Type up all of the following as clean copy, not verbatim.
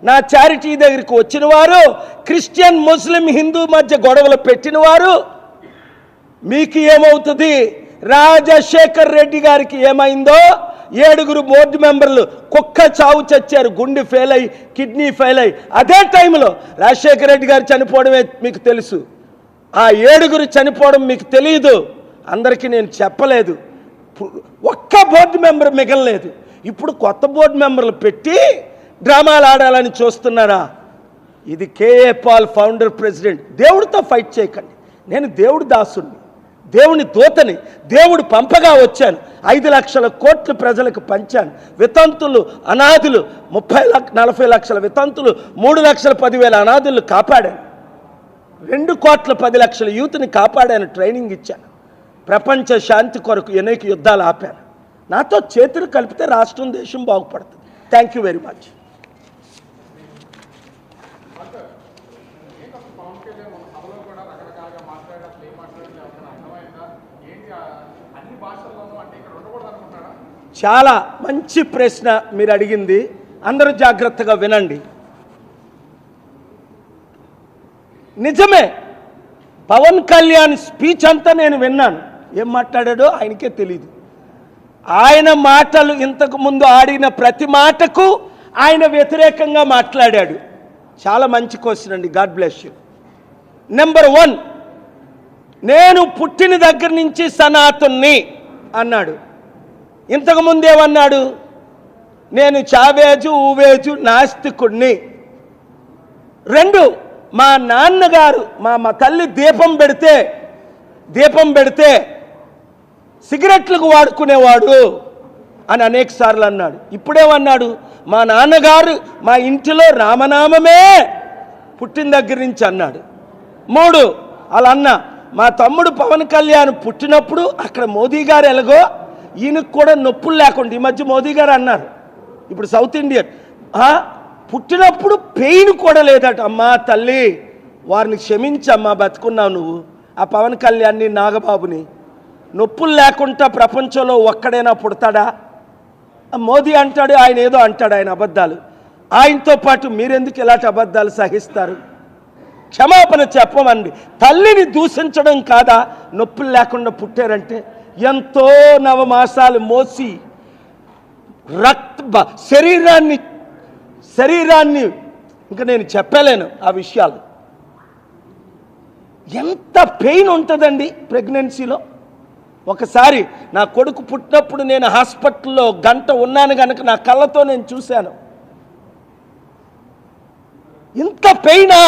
నా చారిటీ దగ్గరికి వచ్చిన వారు, క్రిస్టియన్ ముస్లిం హిందూ మధ్య గొడవలు పెట్టిన వారు, మీకు ఏమవుతుంది? రాజశేఖర్ రెడ్డి గారికి ఏమైందో 7 బోర్డు మెంబర్లు కుక్క చావు చచ్చారు, గుండె ఫెయిల్ అయ్యి, కిడ్నీ ఫెయిల్ అయ్యి. అదే టైంలో రాజశేఖర్ రెడ్డి గారు చనిపోవడమే మీకు తెలుసు. ఆ 7 చనిపోవడం మీకు తెలియదు. అందరికీ నేను చెప్పలేదు. ఒక్క బోర్డు మెంబర్ మిగలలేదు. ఇప్పుడు కొత్త బోర్డు మెంబర్లు పెట్టి డ్రామాలు ఆడాలని చూస్తున్నారా? ఇది కేఏ పాల్, ఫౌండర్ ప్రెసిడెంట్. దేవుడితో ఫైట్ చేయకండి. నేను దేవుడి దాసుడిని, దేవుని దూతని. దేవుడు పంపగా వచ్చాను. 5 లక్షల కోట్లు ప్రజలకు పంచాను. వితంతులు, అనాథులు 40 లక్షల వితంతులు, 3,10,000 అనాథులు కాపాడాను. 2,10,00,000 యూత్ని కాపాడాను, ట్రైనింగ్ ఇచ్చాను. ప్రపంచ శాంతి కొరకు అనేక యుద్ధాలు ఆపాను. నాతో చేతులు కలిపితే రాష్ట్రం, దేశం బాగుపడుతుంది. Thank you very much. చాలా మంచి ప్రశ్న మీరు అడిగింది. అందరూ జాగ్రత్తగా వినండి. నిజమే, పవన్ కళ్యాణ్ స్పీచ్ అంతా నేను విన్నాను. ఏం మాట్లాడాడో ఆయనకే తెలీదు. ఆయన మాటలు, ఇంతకు ముందు ఆడిన ప్రతి మాటకు ఆయన వ్యతిరేకంగా మాట్లాడాడు. చాలా మంచి క్వశ్చన్ అండి. God bless you. నెంబర్ 1, నేను పుట్టిన దగ్గర నుంచి సనాతన్ని అన్నాడు. ఇంతకుముందు ఏమన్నాడు? నేను చావేజు, ఊవేజు, నాస్తికుడిని. 2, మా నాన్నగారు, మా తల్లి దీపం పెడితే సిగరెట్లకు వాడుకునేవాడు అని అనేక సార్లు అన్నాడు. ఇప్పుడేమన్నాడు? మా నాన్నగారు మా ఇంటిలో రామనామమే పుట్టిన దగ్గర నుంచి అన్నాడు. 3, అలా అన్న మా తమ్ముడు పవన్ కళ్యాణ్ పుట్టినప్పుడు అక్కడ మోదీ గారు ఎలాగో ఈయనకు కూడా నొప్పులు లేకుండా, ఈ మధ్య మోదీ గారు అన్నారు, ఇప్పుడు సౌత్ ఇండియన్ పుట్టినప్పుడు పెయిన్ కూడా లేదట. అమ్మా తల్లి, వారిని క్షమించమ్మా, బతుకున్నావు నువ్వు. ఆ పవన్ కళ్యాణ్ని, నాగబాబుని నొప్పులు లేకుండా ప్రపంచంలో ఒక్కడైనా పుడతాడా? మోదీ అంటాడు, ఆయన ఏదో అంటాడు, ఆయన అబద్ధాలు. ఆయనతో పాటు మీరెందుకు ఇలాంటి అబద్ధాలు సహిస్తారు? క్షమాపణ చెప్పమండి. తల్లిని దూషించడం కాదా నొప్పులు లేకుండా పుట్టారంటే? ఎంతో నవమాసాలు మోసి శరీరాన్ని ఇంకా నేను చెప్పలేను ఆ విషయాలు. ఎంత పెయిన్ ఉంటుందండి ప్రెగ్నెన్సీలో. ఒకసారి నా కొడుకు పుట్టినప్పుడు నేను హాస్పిటల్లో 1 గంట ఉన్నాను కనుక నా కళ్ళతో నేను చూశాను. ఇంత పెయినా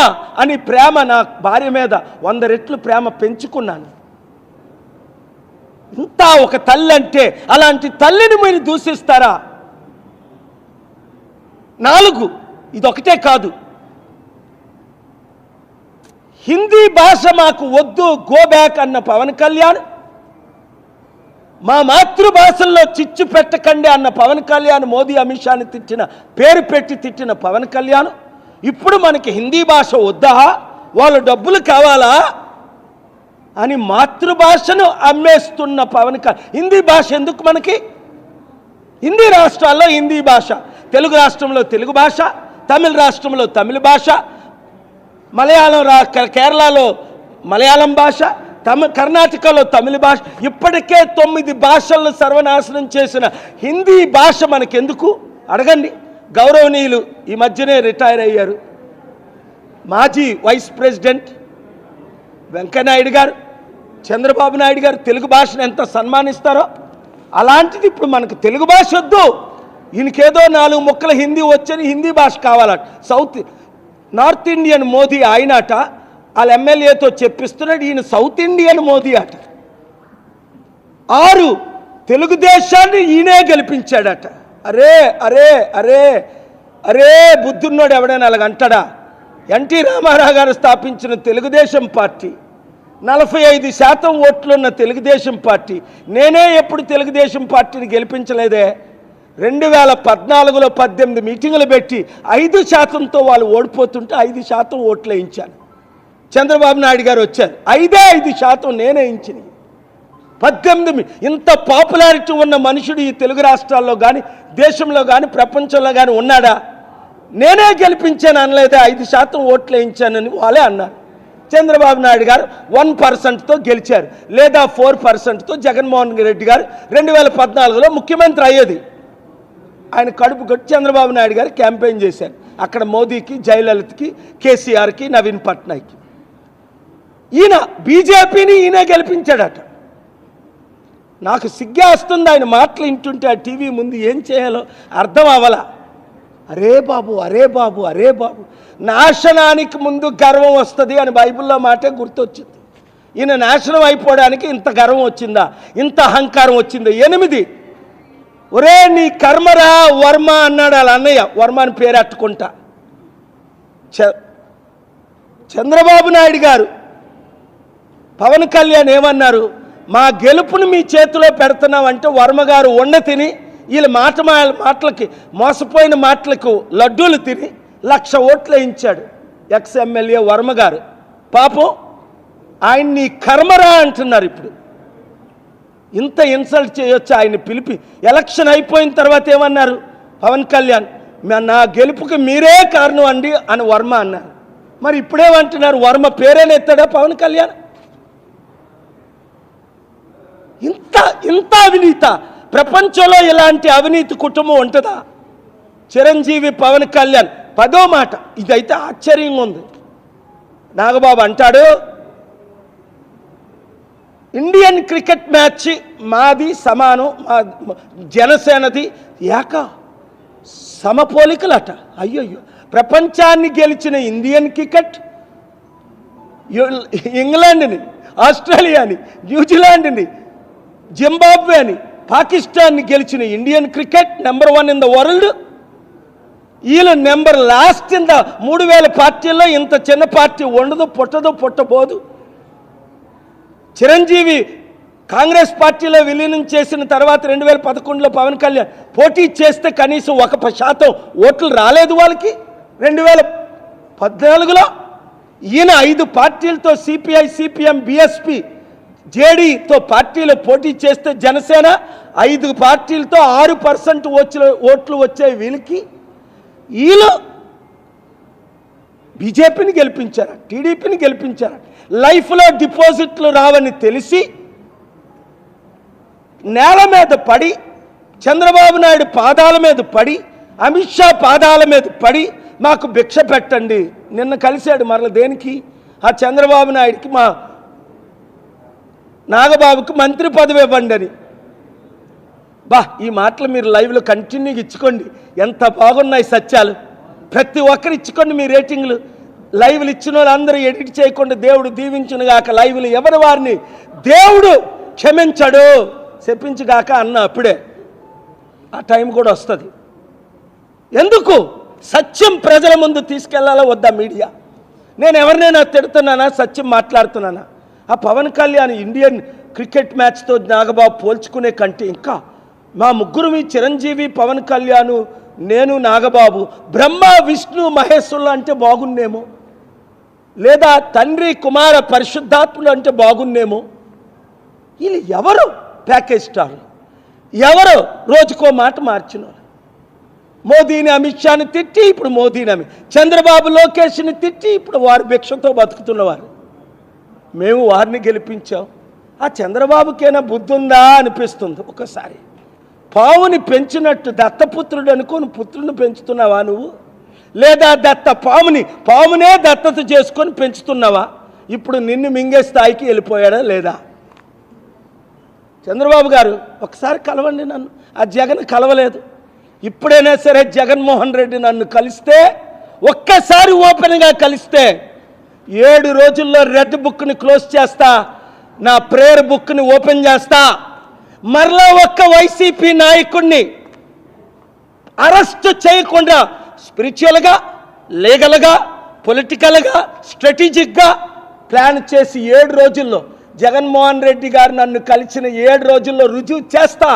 అని ప్రేమ, నా భార్య మీద 100 రెట్లు ప్రేమ పెంచుకున్నాను. ఇంత ఒక తల్లి అంటే, అలాంటి తల్లిని మీరు దూషిస్తారా? 4, ఇదొకటే కాదు, హిందీ భాష మాకు వద్దు, గో బ్యాక్ అన్న పవన్ కళ్యాణ్, మా మాతృభాషల్లో చిచ్చు పెట్టకండి అన్న పవన్ కళ్యాణ్, మోదీ అమిత్ షాని పేరు పెట్టి తిట్టిన పవన్ కళ్యాణ్, ఇప్పుడు మనకి హిందీ భాష వద్దా, వాళ్ళు డబ్బులు కావాలా అని మాతృభాషను అమ్మేస్తున్న పవన్ కళ్యాణ్. హిందీ భాష ఎందుకు మనకి? హిందీ రాష్ట్రాల్లో హిందీ భాష, తెలుగు రాష్ట్రంలో తెలుగు భాష, తమిళ రాష్ట్రంలో తమిళ భాష, కేరళలో మలయాళం భాష, కర్ణాటకలో తమిళ భాష. ఇప్పటికే 9 భాషలను సర్వనాశనం చేసిన హిందీ భాష మనకెందుకు అడగండి. గౌరవనీయులు ఈ మధ్యనే రిటైర్ అయ్యారు మాజీ వైస్ ప్రెసిడెంట్ వెంకయ్యనాయుడు గారు, చంద్రబాబు నాయుడు గారు తెలుగు భాషను ఎంత సన్మానిస్తారో, అలాంటిది ఇప్పుడు మనకు తెలుగు భాష వద్దు, ఈయనకేదో 4 ముక్కల హిందీ వచ్చని హిందీ భాష కావాలట. నార్త్ ఇండియన్ మోదీ ఆయనట, వాళ్ళ ఎమ్మెల్యేతో చెప్పిస్తున్నాడు, ఈయన సౌత్ ఇండియన్ మోదీ అట. 6 తెలుగుదేశాన్ని ఈయనే గెలిపించాడట. అరే అరే అరే అరే బుద్ధున్నోడు ఎవడైనా అలాగంటాడా? ఎన్టీ రామారావు గారు స్థాపించిన తెలుగుదేశం పార్టీ, 45% ఓట్లున్న తెలుగుదేశం పార్టీ, నేనే ఎప్పుడు తెలుగుదేశం పార్టీని గెలిపించలేదే. 2014లో 18 మీటింగులు పెట్టి 5%తో వాళ్ళు ఓడిపోతుంటే 5% ఓట్లు వేయించాను. చంద్రబాబు నాయుడు గారు వచ్చారు, 5% నేనే వేయించింది. 18 ఇంత పాపులారిటీ ఉన్న మనుషుడు ఈ తెలుగు రాష్ట్రాల్లో కానీ, దేశంలో కానీ, ప్రపంచంలో కానీ ఉన్నాడా? నేనే గెలిపించాను అనలేదే, 5% ఓట్లు వేయించానని వాళ్ళే అన్నారు. చంద్రబాబు నాయుడు గారు 1%తో గెలిచారు, లేదా 4%తో జగన్మోహన్ రెడ్డి గారు 2014లో ముఖ్యమంత్రి అయ్యేది. ఆయన కడుపు కొట్టి చంద్రబాబు నాయుడు గారు క్యాంపెయిన్ చేశారు. అక్కడ మోదీకి, జయలలితకి, కేసీఆర్కి, నవీన్ పట్నాయక్కి. ఈయన బీజేపీని ఈయనే గెలిపించాడట. నాకు సిగ్గేస్తుంది ఆయన మాటలు వింటుంటే. ఆ టీవీ ముందు ఏం చేయాలో అర్థం అవ్వలా. అరే బాబు, అరే బాబు, అరే బాబు, నాశనానికి ముందు గర్వం వస్తుంది అని బైబిల్లో మాటే గుర్తొచ్చింది. ఈయన నాశనం అయిపోవడానికి ఇంత గర్వం వచ్చిందా, ఇంత అహంకారం వచ్చిందా? 8 ఒరే నీ కర్మరా వర్మ అన్నాడు వాళ్ళ అన్నయ్య. వర్మ అని పేరెట్టుకుంటా. చంద్రబాబు నాయుడు గారు పవన్ కళ్యాణ్ ఏమన్నారు? మా గెలుపుని మీ చేతిలో పెడుతున్నామంటే వర్మ గారు వండ తిని, వీళ్ళ మాటలకి మోసపోయిన మాటలకు లడ్డూలు తిని 1,00,000 ఓట్లు వేయించాడు ఎక్స్ ఎమ్మెల్యే వర్మ గారు. పాపం ఆయన నీ కర్మరా అంటున్నారు. ఇప్పుడు ఇంత ఇన్సల్ట్ చేయొచ్చు ఆయన్ని పిలిపి? ఎలక్షన్ అయిపోయిన తర్వాత ఏమన్నారు పవన్ కళ్యాణ్? నా గెలుపుకి మీరే కారణం అండి అని వర్మ అన్నారు. మరి ఇప్పుడేమంటున్నారు? వర్మ పేరేనెత్తాడా పవన్ కళ్యాణ్? ఇంత అవినీత ప్రపంచంలో ఇలాంటి అవినీతి కుటుంబం ఉంటుందా? చిరంజీవి, పవన్ కళ్యాణ్ 10వ మాట. ఇదైతే ఆశ్చర్యంగా ఉంది. నాగబాబు అంటాడు, ఇండియన్ క్రికెట్ మ్యాచ్ మాది సమానం, జనసేనది సమపోలికలట. అయ్యయ్యో, ప్రపంచాన్ని గెలిచిన ఇండియన్ క్రికెట్ ఇంగ్లాండ్ని, ఆస్ట్రేలియాని, న్యూజిలాండ్ని, జింబాబ్వేని, పాకిస్తాన్ని గెలిచిన Indian cricket number 1 in the world. వీళ్ళు నెంబర్ లాస్ట్ ఇన్ ద 3000 పార్టీల్లో ఇంత చిన్న పార్టీ ఉండదు, పుట్టబోదు. చిరంజీవి కాంగ్రెస్ పార్టీలో విలీనం చేసిన తర్వాత 2011లో పవన్ కళ్యాణ్ పోటీ చేస్తే కనీసం 1% ఓట్లు రాలేదు వాళ్ళకి. 2014లో ఈయన 5 పార్టీలతో సిపిఐ, సిపిఎం, బిఎస్పి, జేడీతో పార్టీలు పోటీ చేస్తే జనసేన 5 పార్టీలతో 6% ఓట్లు వచ్చాయి వీళ్ళకి. వీళ్ళు బీజేపీని గెలిపించారు, టీడీపీని గెలిపించారు. లైఫ్లో డిపాజిట్లు రావని తెలిసి నేల మీద పడి, చంద్రబాబు నాయుడు పాదాల మీద పడి, అమిత్ షా పాదాల మీద పడి మాకు భిక్ష పెట్టండి. నిన్న కలిశాడు మరల దేనికి? ఆ చంద్రబాబు నాయుడికి, మా నాగబాబుకి మంత్రి పదవి ఇవ్వండి అని. ఈ మాటలు మీరు లైవ్లో కంటిన్యూగా ఇచ్చుకోండి. ఎంత బాగున్నాయి సత్యాలు. ప్రతి ఒక్కరు ఇచ్చుకోండి మీ రేటింగ్లు. లైవ్లు ఇచ్చిన వాళ్ళందరూ ఎడిట్ చేయకుండా దేవుడు దీవించునుగాక. లైవ్లు ఎవరి వారిని దేవుడు క్షమించడు, చెప్పించుగాక అన్న అప్పుడే ఆ టైం కూడా వస్తుంది. ఎందుకు? సత్యం ప్రజల ముందు తీసుకెళ్లాలా వద్దా మీడియా? నేను ఎవరినైనా తిడుతున్నానా, సత్యం మాట్లాడుతున్నానా? ఆ పవన్ కళ్యాణ్ ఇండియన్ క్రికెట్ మ్యాచ్తో నాగబాబు పోల్చుకునే కంటే ఇంకా మా ముగ్గురు, మీ చిరంజీవి, పవన్ కళ్యాణ్, నేను, నాగబాబు, బ్రహ్మ, విష్ణు, మహేశ్వరులు అంటే బాగున్నేమో, లేదా తండ్రి, కుమార, పరిశుద్ధాత్ములు అంటే బాగున్నేమో. వీళ్ళు ఎవరు ప్యాకేజ్ స్టార్లు? ఎవరు రోజుకో మాట మార్చిన? మోదీని, అమిత్ షాని తిట్టి ఇప్పుడు మోదీని, చంద్రబాబు, లోకేష్ని తిట్టి ఇప్పుడు వారు భిక్షతో బతుకుతున్నవారు. మేము వారిని గెలిపించాం. ఆ చంద్రబాబుకైనా బుద్ధి ఉందా అనిపిస్తుంది ఒకసారి. పావుని పెంచినట్టు దత్తపుత్రుడు అనుకోని పుత్రుని పెంచుతున్నావా నువ్వు? లేదా పామునే దత్తత చేసుకొని పెంచుతున్నావా? ఇప్పుడు నిన్ను మింగే స్థాయికి వెళ్ళిపోయాడా లేదా? చంద్రబాబు గారు ఒకసారి కలవండి నన్ను. ఆ జగన్ కలవలేదు. ఇప్పుడైనా సరే జగన్మోహన్ రెడ్డి నన్ను కలిస్తే, ఒక్కసారి ఓపెన్గా కలిస్తే 7 రోజుల్లో రెడ్ బుక్ని క్లోజ్ చేస్తా, నా ప్రేయర్ బుక్ని ఓపెన్ చేస్తా. మరలా ఒక్క వైసీపీ నాయకుడిని అరెస్ట్ చేయకుండా స్పిరిచువల్గా, లీగల్గా, పొలిటికల్గా, స్ట్రాటజిక్గా ప్లాన్ చేసి 7 రోజుల్లో జగన్మోహన్ రెడ్డి గారు నన్ను కలిసిన 7 రోజుల్లో రుజువు చేస్తా.